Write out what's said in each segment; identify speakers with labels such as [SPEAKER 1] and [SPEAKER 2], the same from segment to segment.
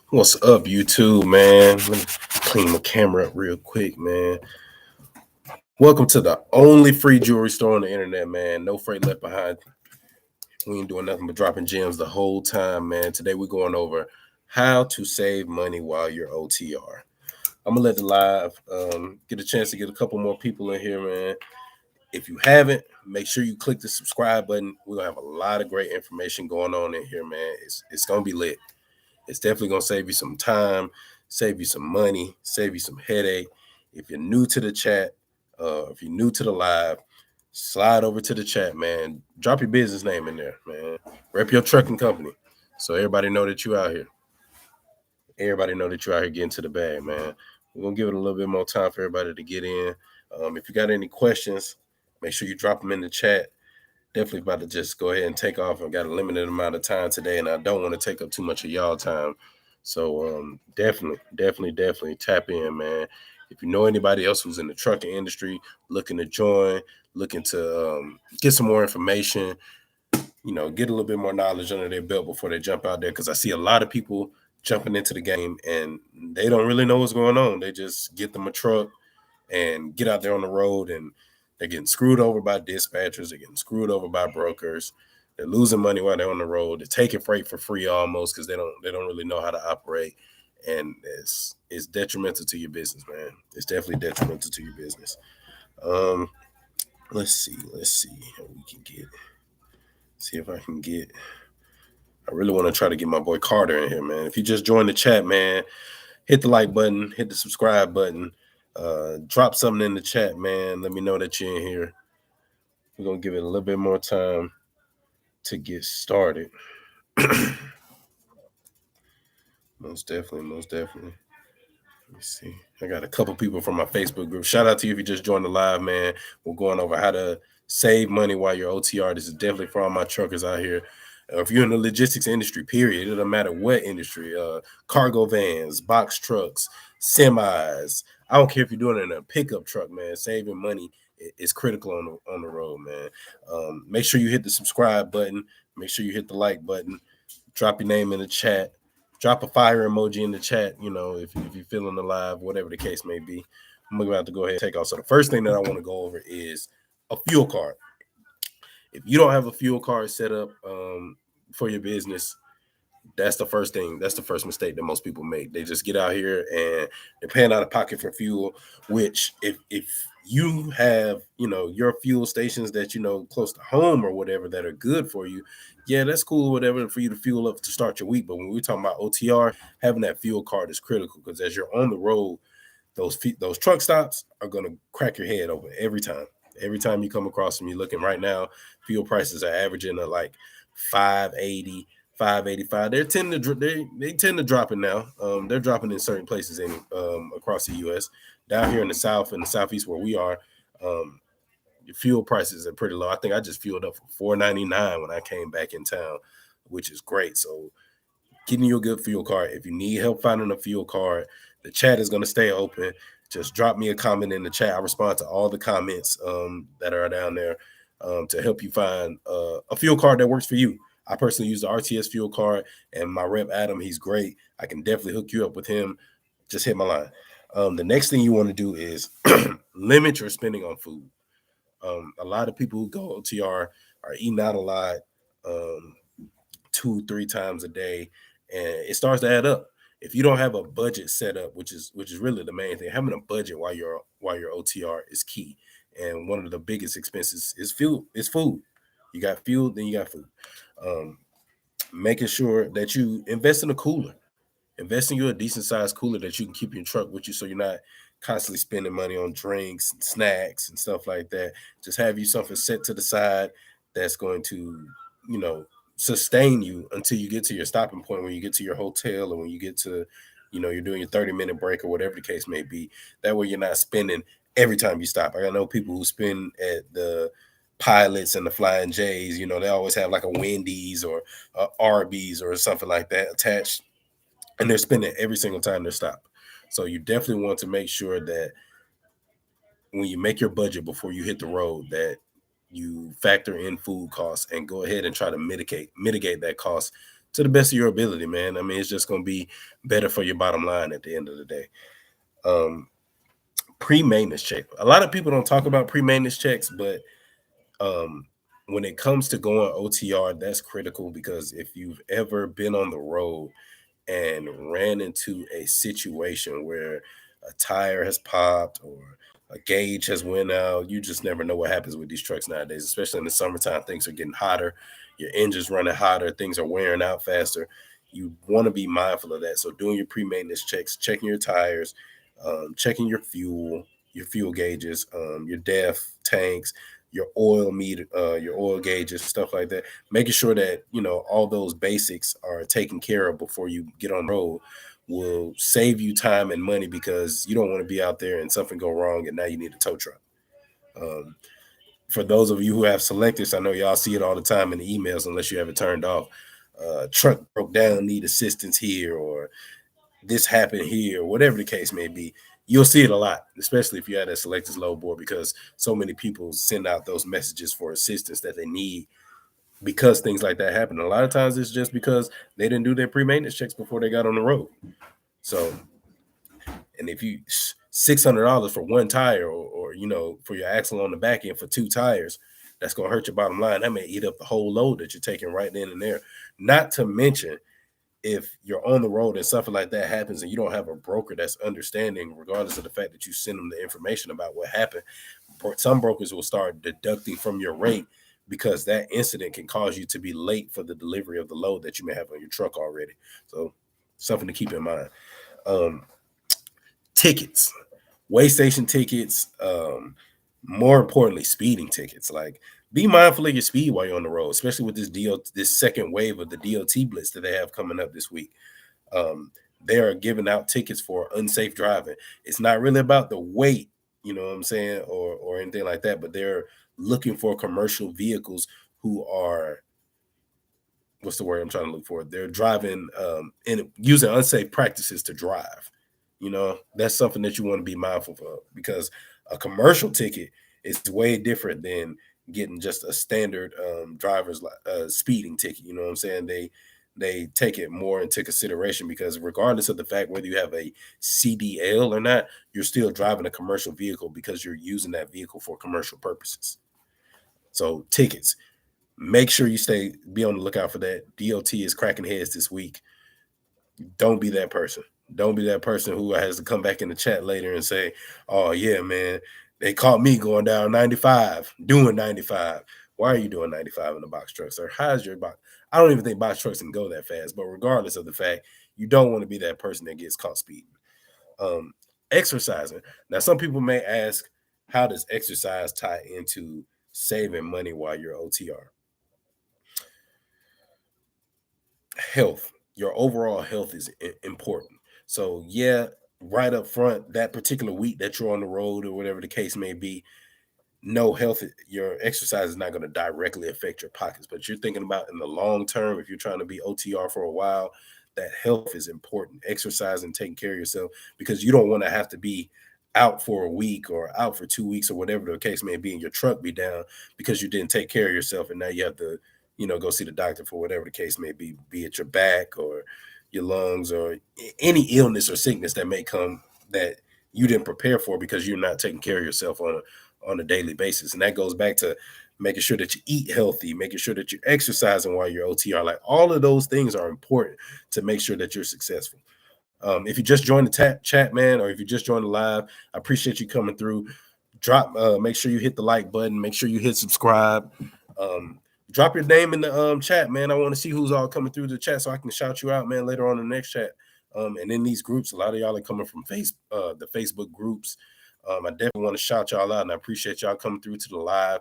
[SPEAKER 1] What's up, YouTube, man? Let me clean my camera up real quick, man. Welcome to the only free jewelry store on the internet, man. No freight left behind. We ain't doing nothing but dropping gems the whole time, man. Today we're going over how to save money while you're OTR. I'm gonna let the live get a chance to get a couple more people in here, man. If you haven't, make sure you click the subscribe button. We're gonna have a lot of great information going on in here, man. It's gonna be lit. It's definitely gonna save you some time, save you some money, save you some headache. If you're new to the chat, if you're new to the live, slide over to the chat, man. Drop your business name in there, man. Rep your trucking company, so everybody know that you out here. Everybody know that you're out here getting to the bag, man. We're gonna give it a little bit more time for everybody to get in. If you got any questions, make sure you drop them in the chat. Definitely about to just go ahead and take off. I've got a limited amount of time today, and I don't want to take up too much of y'all time. So definitely tap in, man. If you know anybody else who's in the trucking industry, looking to join, looking to get some more information, get a little bit more knowledge under their belt before they jump out there. Because I see a lot of people jumping into the game and they don't really know what's going on. They just get them a truck and get out there on the road, and they're getting screwed over by dispatchers. They're getting screwed over by brokers. They're losing money while they're on the road. They're taking freight for free almost because they don't really know how to operate, and it's detrimental to your business, man. It's definitely detrimental to your business. Um, let's see how we can get. See if I can get. I really want to try to get my boy Carter in here, man. If you just joined the chat, man, hit the like button, hit the subscribe button, drop something in the chat, man. Let me know that you're in here. We're gonna give it a little bit more time to get started. Most definitely. Let me see. I got a couple people from my Facebook group. Shout out to you if you just joined the live, man. We're going over how to save money while you're OTR. This is definitely for all my truckers out here. If you're in the logistics industry, period, it doesn't matter what industry, cargo vans, box trucks, semis. I don't care if you're doing it in a pickup truck, man. Saving money is critical on the road, man. Make sure you hit the subscribe button. Make sure you hit the like button. Drop your name in the chat. Drop a fire emoji in the chat, if you're feeling alive, whatever the case may be. I'm about to go ahead and take off. So the first thing that I want to go over is a fuel card. If you don't have a fuel card set up for your business, that's the first thing. That's the first mistake that most people make. They just get out here and they're paying out of pocket for fuel, which if you have, your fuel stations that close to home or whatever that are good for you, yeah, that's cool, whatever, for you to fuel up to start your week. But when we're talking about OTR, having that fuel card is critical because as you're on the road, those truck stops are gonna crack your head open every time. Every time you come across them, you're looking right now. Fuel prices are averaging at like 580, 585. They tend to drop it now. They're dropping in certain places across the U.S. Down here in the South and the Southeast where we are, your fuel prices are pretty low. I think I just fueled up for $4.99 when I came back in town, which is great. So getting you a good fuel card. If you need help finding a fuel card, the chat is going to stay open. Just drop me a comment in the chat. I respond to all the comments that are down there to help you find a fuel card that works for you. I personally use the RTS fuel card, and my rep Adam, he's great. I can definitely hook you up with him. Just hit my line. The next thing you want to do is limit your spending on food. A lot of people who go OTR are eating out a lot, 2-3 times a day, and it starts to add up. If you don't have a budget set up, which is really the main thing, having a budget while you're OTR is key. And one of the biggest expenses is fuel. Is food. You got fuel, then you got food. Um, Making sure that you invest in a cooler. Invest in you a decent sized cooler that you can keep your truck with you, so you're not constantly spending money on drinks and snacks and stuff like that. Just have you something set to the side that's going to, you know, sustain you until you get to your stopping point, when you get to your hotel or when you get to, you're doing your 30-minute break or whatever the case may be. That way you're not spending every time you stop. I know people who spend at the pilots and the flying J's, they always have like a Wendy's or a Arby's or something like that attached, and they're spending every single time they stop. So you definitely want to make sure that when you make your budget before you hit the road, that you factor in food costs and go ahead and try to mitigate that cost to the best of your ability, man. I mean, it's just going to be better for your bottom line at the end of the day. Um, Pre-maintenance check. A lot of people don't talk about pre-maintenance checks, but um, when it comes to going OTR, that's critical because if you've ever been on the road and ran into a situation where a tire has popped or a gauge has went out, you just never know what happens with these trucks nowadays, especially in the summertime. Things are getting hotter, your engine's running hotter, things are wearing out faster. You want to be mindful of that. So doing your pre-maintenance checks, checking your tires, checking your fuel gauges, your def tanks, your oil meter, your oil gauges, stuff like that, making sure that all those basics are taken care of before you get on the road will save you time and money because you don't want to be out there and something go wrong and now you need a tow truck. um, for those of you who have selectors, I know y'all see it all the time in the emails unless you have it turned off. Truck broke down, need assistance here, or this happened here, whatever the case may be. You'll see it a lot, especially if you have that selectors load board, because so many people send out those messages for assistance that they need because things like that happen. A lot of times it's just because they didn't do their pre-maintenance checks before they got on the road. So, and if you $600 for one tire, or for your axle on the back end for two tires, that's gonna hurt your bottom line. That may eat up the whole load that you're taking right then and there. Not to mention, if you're on the road and something like that happens and you don't have a broker that's understanding, regardless of the fact that you send them the information about what happened, some brokers will start deducting from your rate because that incident can cause you to be late for the delivery of the load that you may have on your truck already. So something to keep in mind. Um, Tickets, way station tickets, more importantly, speeding tickets. Like, be mindful of your speed while you're on the road, especially with this second wave of the DOT blitz that they have coming up this week. Um, they are giving out tickets for unsafe driving. It's not really about the weight, you know what I'm saying, or anything like that, but they're looking for commercial vehicles who are, what's the word I'm trying to look for? They're driving and using unsafe practices to drive. That's something that you want to be mindful of, because a commercial ticket is way different than getting just a standard driver's speeding ticket. You know what I'm saying? They take it more into consideration because regardless of the fact whether you have a CDL or not, you're still driving a commercial vehicle because you're using that vehicle for commercial purposes. So tickets, make sure you be on the lookout for that. DOT is cracking heads this week. Don't be that person. Don't be that person who has to come back in the chat later and say, "Oh yeah, man, they caught me going down 95, doing 95." Why are you doing 95 in the box truck, sir? How's your box? I don't even think box trucks can go that fast. But regardless of the fact, you don't want to be that person that gets caught speeding. Um, Exercising. Now, some people may ask, how does exercise tie into saving money while you're OTR? Health, your overall health is important. So yeah, right up front, that particular week that you're on the road or whatever the case may be, no, health, your exercise is not going to directly affect your pockets, but you're thinking about in the long term, if you're trying to be OTR for a while, that health is important. Exercise and taking care of yourself, because you don't want to have to be out for a week or out for 2 weeks or whatever the case may be, and your truck be down because you didn't take care of yourself, and now you have to, go see the doctor for whatever the case may be it your back or your lungs or any illness or sickness that may come that you didn't prepare for because you're not taking care of yourself on a daily basis. And that goes back to making sure that you eat healthy, making sure that you're exercising while you're OTR. Like, all of those things are important to make sure that you're successful. If you just joined the chat, man, or if you just joined the live, I appreciate you coming through. Make sure you hit the like button. Make sure you hit subscribe. Um, Drop your name in the chat, man. I want to see who's all coming through the chat so I can shout you out, man, later on in the next chat. And in these groups, a lot of y'all are coming from the Facebook groups. I definitely want to shout y'all out, and I appreciate y'all coming through to the live.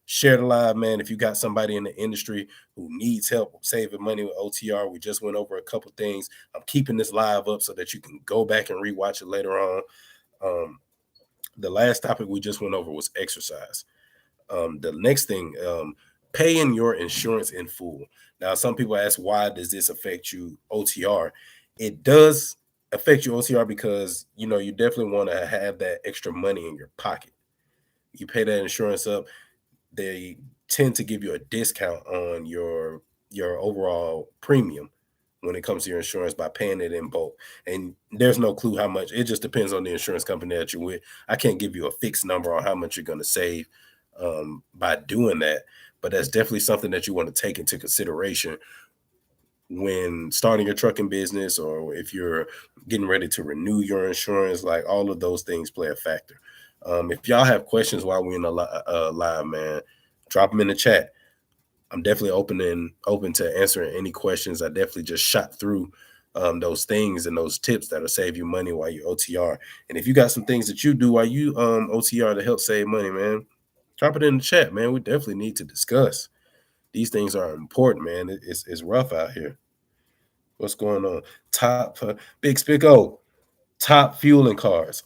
[SPEAKER 1] Share the live, man. If you got somebody in the industry who needs help saving money with OTR, we just went over a couple things. I'm keeping this live up so that you can go back and rewatch it later on. The last topic we just went over was exercise. The next thing, paying your insurance in full. Now, some people ask, why does this affect you OTR? It does affect you OTR because, you definitely want to have that extra money in your pocket. You pay that insurance up, they tend to give you a discount on your overall premium. when it comes to your insurance by paying it in bulk. And there's no clue how much. It just depends on the insurance company that you're with. I can't give you a fixed number on how much you're going to save by doing that, but that's definitely something that you want to take into consideration when starting your trucking business, or if you're getting ready to renew your insurance. Like, all of those things play a factor. If y'all have questions while we're in the live, man, drop them in the chat. I'm definitely open to answering any questions. I definitely just shot through those things and those tips that'll save you money while you OTR. And if you got some things that you do while you OTR to help save money, man, drop it in the chat, man. We definitely need to discuss. These things are important, man. It's rough out here. What's going on? Top Big Spico, top fueling cars.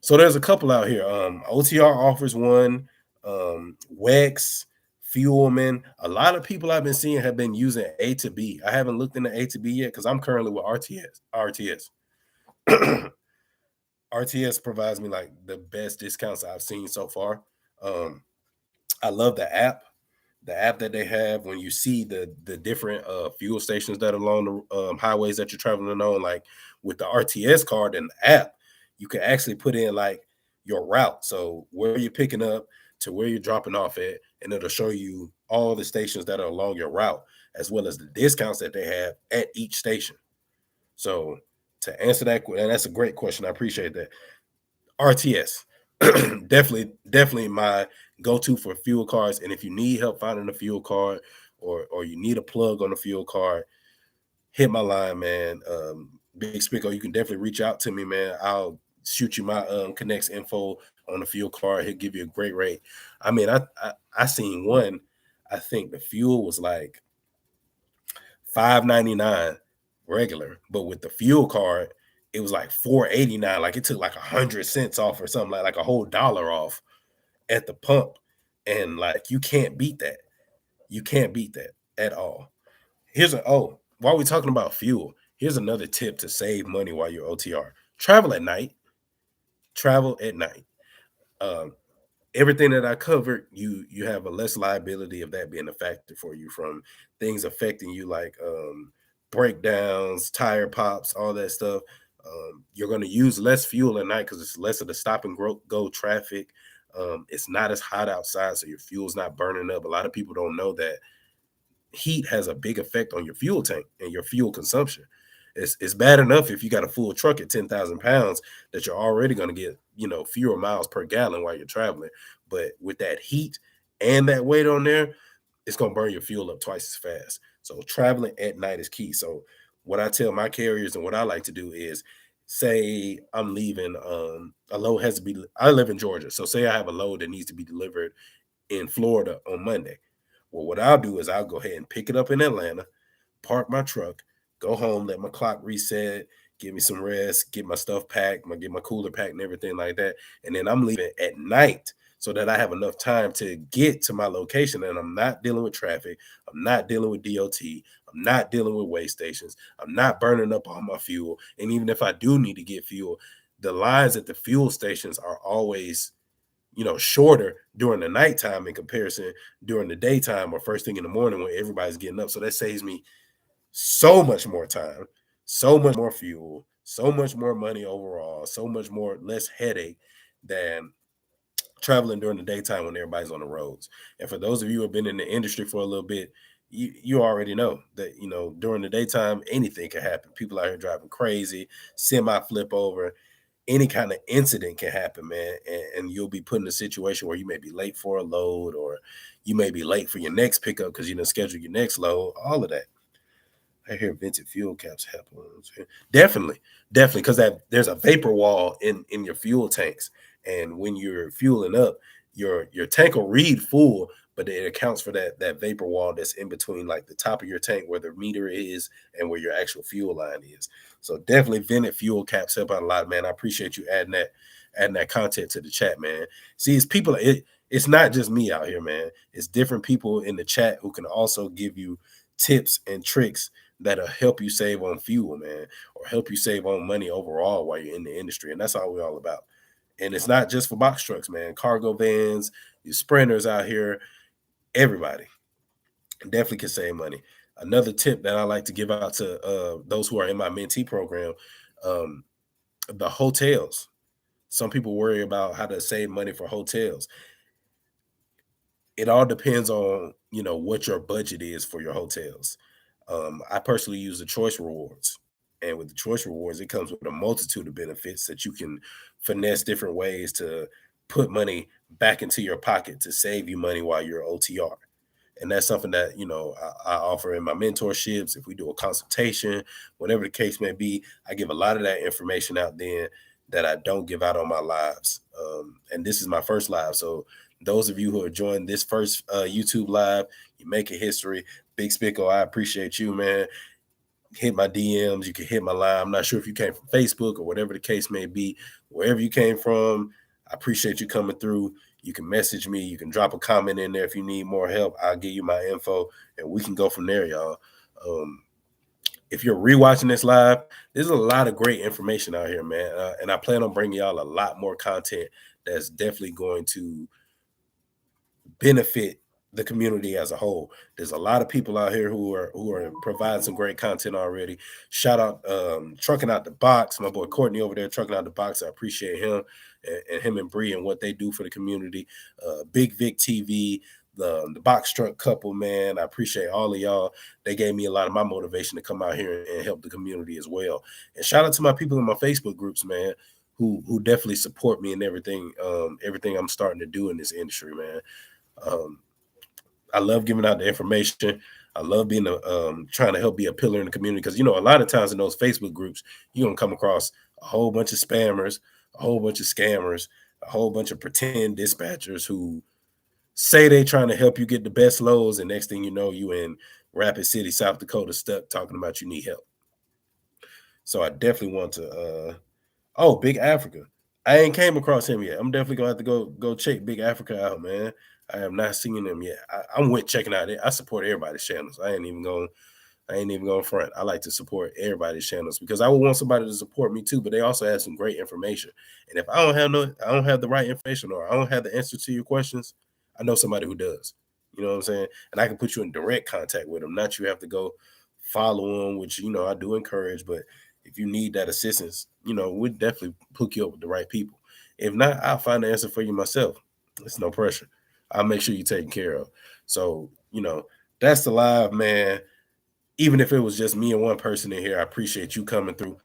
[SPEAKER 1] So there's a couple out here. OTR offers one. Wex, Fuelman. A lot of people I've been seeing have been using A to B. I haven't looked into A to B yet because I'm currently with RTS. RTS provides me like the best discounts I've seen so far. I love the app that they have. When you see the different fuel stations that are along the highways that you're traveling on, like with the RTS card and the app, you can actually put in like your route, so where you're picking up to where you're dropping off at, and it'll show you all the stations that are along your route, as well as the discounts that they have at each station. So to answer that, and that's a great question, I appreciate that. RTS, definitely my go-to for fuel cards. And if you need help finding a fuel card, or you need a plug on a fuel card, hit my line, man. Big Spico, you can definitely reach out to me, man. I'll shoot you my connects info on the fuel card. He'll give you a great rate. I mean, I seen one. I think the fuel was like $5.99 regular, but with the fuel card, it was like $4.89. Like, it took like 100 cents off or something, like a whole dollar off at the pump. And like, you can't beat that. You can't beat that at all. While we're talking about fuel, here's another tip to save money while you're OTR. Travel at night. Travel at night. Um, Everything that I covered, you have a less liability of that being a factor for you, from things affecting you like breakdowns, tire pops, all that stuff. You're going to use less fuel at night because it's less of the stop and go traffic. It's not as hot outside, so your fuel's not burning up. A lot of people don't know that heat has a big effect on your fuel tank and your fuel consumption. It's bad enough if you got a full truck at 10,000 pounds that you're already going to get, fewer miles per gallon while you're traveling. But with that heat and that weight on there, it's going to burn your fuel up twice as fast. So traveling at night is key. So what I tell my carriers and what I like to do is, say I'm leaving, a load has to be, I live in Georgia. So say I have a load that needs to be delivered in Florida on Monday. Well, what I'll do is I'll go ahead and pick it up in Atlanta, park my truck, go home, let my clock reset, give me some rest, get my stuff packed, get my cooler packed and everything like that. And then I'm leaving at night so that I have enough time to get to my location, and I'm not dealing with traffic. I'm not dealing with DOT. I'm not dealing with weigh stations. I'm not burning up all my fuel. And even if I do need to get fuel, the lines at the fuel stations are always, shorter during the nighttime in comparison during the daytime or first thing in the morning when everybody's getting up. So that saves me so much more time, so much more fuel, so much more money overall, so much more less headache than traveling during the daytime when everybody's on the roads. And for those of you who have been in the industry for a little bit, you already know that, during the daytime, anything can happen. People out here driving crazy, semi flip over, any kind of incident can happen, man. And you'll be put in a situation where you may be late for a load, or you may be late for your next pickup because you didn't schedule your next load, all of that. I hear vented fuel caps happen. Definitely, because there's a vapor wall in your fuel tanks, and when you're fueling up, your tank will read full, but it accounts for that vapor wall that's in between, like the top of your tank where the meter is and where your actual fuel line is. So definitely vented fuel caps help out a lot, man. I appreciate you adding that content to the chat, man. See, it's not just me out here, man. It's different people in the chat who can also give you tips and tricks that'll help you save on fuel, man, or help you save on money overall while you're in the industry. And that's all we're all about. And it's not just for box trucks, man. Cargo vans, your sprinters out here, everybody definitely can save money. Another tip that I like to give out to those who are in my mentee program, um, the hotels. Some people worry about how to save money for hotels. It all depends on what your budget is for your hotels. I personally use the choice rewards, and with the choice rewards, it comes with a multitude of benefits that you can finesse different ways to put money back into your pocket to save you money while you're OTR. And that's something that I offer in my mentorships. If we do a consultation, whatever the case may be, I give a lot of that information out then that I don't give out on my lives. And this is my first live, so those of you who are joining this first YouTube live, you make a history. Big Spico, I appreciate you, man. Hit my DMs. You can hit my line. I'm not sure if you came from Facebook or whatever the case may be. Wherever you came from, I appreciate you coming through. You can message me. You can drop a comment in there if you need more help. I'll give you my info, and we can go from there, y'all. If you're rewatching this live, there's a lot of great information out here, man. And I plan on bringing y'all a lot more content that's definitely going to benefit the community as a whole. There's a lot of people out here who are providing some great content already. Shout out Trucking Out the Box, my boy Courtney over there, Trucking Out the Box. I appreciate him and him and Bree and what they do for the community. Big Vic TV, the Box Truck Couple, man. I appreciate all of y'all. They gave me a lot of my motivation to come out here and help the community as well. And shout out to my people in my Facebook groups, man, who definitely support me and everything I'm starting to do in this industry, man. I love giving out the information. I love being trying to help be a pillar in the community, because a lot of times in those Facebook groups, you're gonna come across a whole bunch of spammers, a whole bunch of scammers, a whole bunch of pretend dispatchers who say they trying to help you get the best loads, and next thing you know, you in Rapid City, South Dakota, stuck talking about you need help. So I definitely want to oh, Big Africa. I ain't came across him yet. I'm definitely gonna have to go check Big Africa out, man. I have not seen him yet. I'm with checking out it. I support everybody's channels. I ain't even going front. I like to support everybody's channels because I would want somebody to support me too, but they also have some great information. And if I don't have the right information, or I don't have the answer to your questions, I know somebody who does. You know what I'm saying? And I can put you in direct contact with them. Not you have to go follow them, which I do encourage, but if you need that assistance, we'll definitely hook you up with the right people. If not, I'll find the answer for you myself. It's no pressure. I'll make sure you're taken care of. So, that's the live, man. Even if it was just me and one person in here, I appreciate you coming through.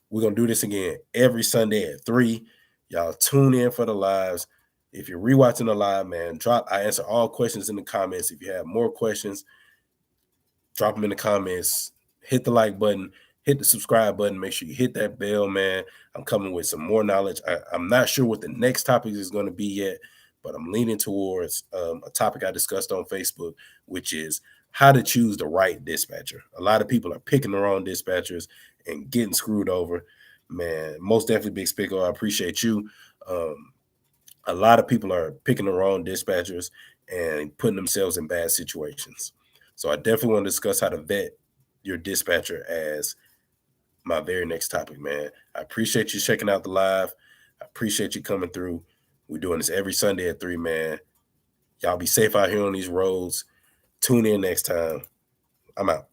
[SPEAKER 1] We're going to do this again every Sunday at 3. Y'all tune in for the lives. If you're rewatching the live, man, I answer all questions in the comments. If you have more questions, drop them in the comments. Hit the like button. Hit the subscribe button. Make sure you hit that bell, man. I'm coming with some more knowledge. I'm not sure what the next topic is going to be yet, but I'm leaning towards a topic I discussed on Facebook, which is how to choose the right dispatcher. A lot of people are picking the wrong dispatchers and getting screwed over. Man, most definitely, Big Spico, I appreciate you. A lot of people are picking the wrong dispatchers and putting themselves in bad situations. So I definitely want to discuss how to vet your dispatcher as my very next topic, man. I appreciate you checking out the live. I appreciate you coming through. We're doing this every Sunday at 3, man. Y'all be safe out here on these roads. Tune in next time. I'm out.